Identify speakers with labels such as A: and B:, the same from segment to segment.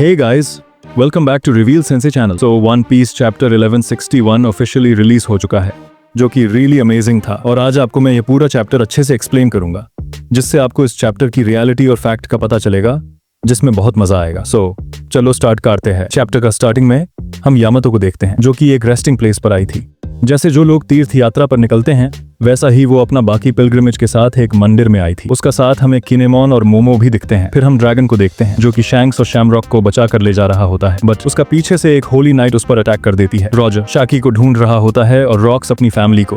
A: Hey guys, welcome back to Reveal Sensei channel. So One Piece Chapter 1161 officially release हो चुका है, जो कि रियली अमेजिंग था। और आज आपको मैं ये पूरा चैप्टर अच्छे से एक्सप्लेन करूंगा, जिससे आपको इस चैप्टर की रियलिटी और फैक्ट का पता चलेगा, जिसमें बहुत मजा आएगा। सो चलो स्टार्ट करते हैं। चैप्टर का स्टार्टिंग में हम यामातो को देखते हैं, जो कि एक रेस्टिंग प्लेस पर आई थी। जैसे जो लोग तीर्थ यात्रा पर निकलते हैं, वैसा ही वो अपना बाकी पिलग्रिमेज के साथ एक मंदिर में आई थी। उसका साथ हमें किनेमोन और मोमो भी दिखते हैं। फिर हम ड्रैगन को देखते हैं, जो कि शैंक्स और शैमरॉक को बचा कर ले जा रहा होता है, बट उसका पीछे से एक होली नाइट उस पर अटैक कर देती है। रॉजर शाकी को ढूंढ रहा होता है और रॉक्स अपनी फैमिली को।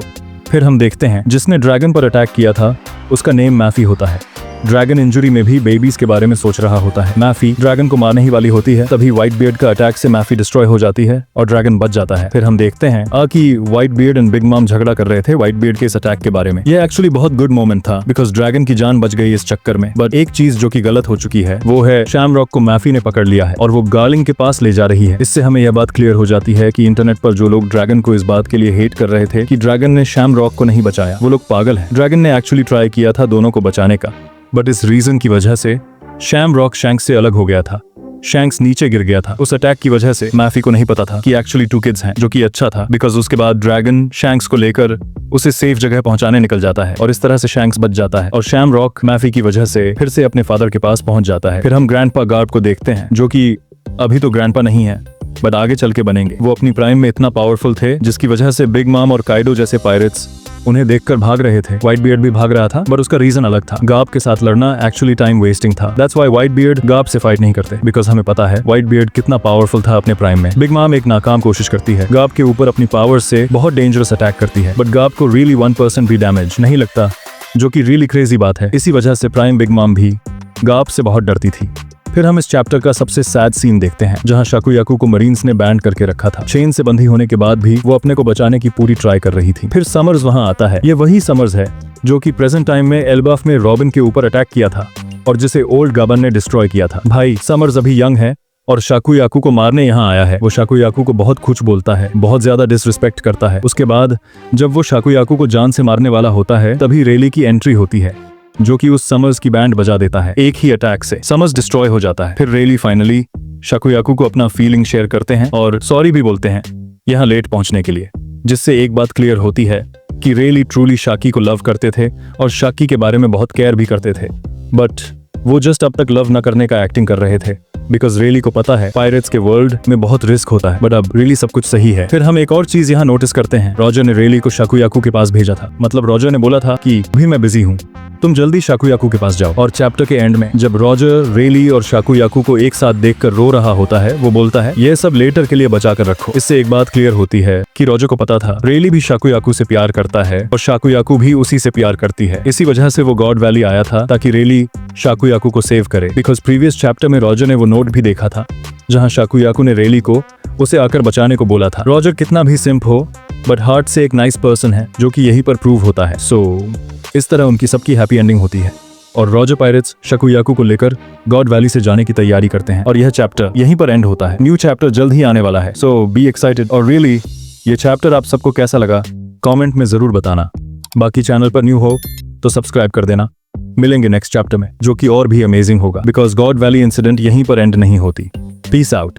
A: फिर हम देखते हैं जिसने ड्रैगन पर अटैक किया था, उसका नेम मैफी होता है। ड्रैगन इंजरी में भी बेबीज के बारे में सोच रहा होता है। मैफी ड्रैगन को मारने ही वाली होती है, तभी व्हाइट बियर्ड का अटैक से मैफी डिस्ट्रॉय हो जाती है और ड्रैगन बच जाता है। फिर हम देखते हैं कि white beard and big mom झगड़ा कर रहे थे व्हाइट बियर्ड के इस अटैक के बारे में। ये एक्चुअली बहुत गुड मोमेंट था, बिकॉज ड्रैगन की जान बच गई इस चक्कर में। बट एक चीज जो कि गलत हो चुकी है, वो है शैमरॉक को मैफी ने पकड़ लिया है और वो गार्लिंग के पास ले जा रही है। इससे हमें यह बात क्लियर हो जाती है कि इंटरनेट पर जो लोग ड्रैगन को इस बात के लिए हेट कर रहे थे कि ड्रैगन ने शैमरॉक को नहीं बचाया, वो लोग पागल है। ड्रैगन ने एक्चुअली ट्राई किया था दोनों को बचाने का, बट इस रीजन की वजह से शैमरॉक शैंक्स से अलग हो गया था। शैंक्स नीचे गिर गया था। उस अटैक की वजह से मैफी को नहीं पता था कि एक्चुअली 2 किड्स हैं, जो कि अच्छा था, बिकॉज उसके बाद ड्रैगन शैंक्स को लेकर उसे सेफ जगह पहुंचाने निकल जाता है और इस तरह से शैंक्स बच जाता है और शैमरॉक मैफी की वजह से फिर से अपने फादर के पास पहुंच जाता है। फिर हम ग्रैंडपा गार्प को देखते हैं, जो कि अभी तो ग्रैंडपा नहीं है, बट आगे चल के बनेंगे। वो अपनी प्राइम में इतना पावरफुल थे, जिसकी वजह से बिग मॉम और काइडो जैसे पायरेट्स उन्हें देखकर भाग रहे थे। व्हाइट बियर्ड भी भाग रहा था, बट उसका रीजन अलग था। गार्प के साथ लड़ना एक्चुअली टाइम वेस्टिंग था। That's why white beard Garp से फाइट नहीं करते, बिकॉज हमें पता है व्हाइट बियर्ड कितना पावरफुल था अपने प्राइम में। बिग मॉम एक नाकाम कोशिश करती है, गार्प के ऊपर अपनी पावर से बहुत डेंजरस अटैक करती है, बट गार्प को रियली 1% भी डैमेज नहीं लगता, जो कि रियली क्रेजी बात है। इसी वजह से प्राइम बिग मॉम भी गार्प से बहुत डरती थी। फिर हम इस चैप्टर का सबसे सैड सीन देखते हैं, जहां शाकुयाकू को मरीन्स ने बैंड करके रखा था। चेन से बंधी होने के बाद भी वो अपने को बचाने की पूरी ट्राई कर रही थी। फिर समर्स वहां आता है। ये वही समर्स है जो कि प्रेजेंट टाइम में एल्बाफ में रॉबिन के ऊपर अटैक किया था और जिसे ओल्ड गाबन ने डिस्ट्रॉय किया था। भाई समर्स अभी यंग है और शाकुयाकू को मारने यहाँ आया है। वो शाकुयाकू को बहुत कुछ बोलता है, बहुत ज्यादा डिसरिस्पेक्ट करता है। उसके बाद जब वो शाकुयाकू को जान से मारने वाला होता है, तभी रेली की एंट्री होती है, जो कि उस समर्स की बैंड बजा देता है। एक ही अटैक से समर्स डिस्ट्रॉय हो जाता है। फिर रेली फाइनली शाकुयाकू को अपना फीलिंग शेयर करते हैं और सॉरी भी बोलते हैं यहाँ लेट पहुंचने के लिए, जिससे एक बात क्लियर होती है कि रेली ट्रूली शाकी को लव करते थे और शाकी के बारे में बहुत केयर भी करते थे, बट वो जस्ट अब तक लव न करने का एक्टिंग कर रहे थे, बिकॉज रेली को पता है पायरेट्स के वर्ल्ड में बहुत रिस्क होता है। बट अब रियली सब कुछ सही है। फिर हम एक और चीज यहाँ नोटिस करते हैं, रॉजर ने रेली को शाकुयाकू के पास भेजा था। मतलब रॉजर ने बोला था कि अभी मैं बिजी हूँ, तुम जल्दी शाकुयाकू के पास जाओ। और चैप्टर के एंड में जब रॉजर रेली और शाकुयाकू को एक साथ देखकर रो रहा होता है, वो बोलता है ये सब लेटर के लिए बचा कर रखो। इससे एक बात क्लियर होती है कि रॉजर को पता था रेली भी शाकुयाकू से प्यार करता है और शाकुयाकू भी उसी से प्यार करती है। इसी वजह से वो गॉड वैली आया था, ताकि रेली शाकुयाकू को सेव करे। बिकॉज प्रीवियस चैप्टर में रॉजर ने वो नोट भी देखा था, जहां शाकुयाकू ने रेली को उसे आकर बचाने को बोला था। रॉजर कितना भी सिंप हो, बट हार्ट से एक नाइस पर्सन है, जो कि यही पर प्रूव होता है। सो इस तरह उनकी सबकी हैप्पी एंडिंग होती है और रॉजर पायरेट्स शाकुयाकू को लेकर गॉड वैली से जाने की तैयारी करते हैं और यह चैप्टर यहीं पर एंड होता है। न्यू चैप्टर जल्द ही आने वाला है, सो बी एक्साइटेड। और रियली ये चैप्टर आप सबको कैसा लगा कमेंट में जरूर बताना। बाकी चैनल पर न्यू हो तो सब्सक्राइब कर देना। मिलेंगे नेक्स्ट चैप्टर में, जो कि और भी अमेजिंग होगा, बिकॉज गॉड वैली इंसिडेंट यहीं पर एंड नहीं होती। Peace out.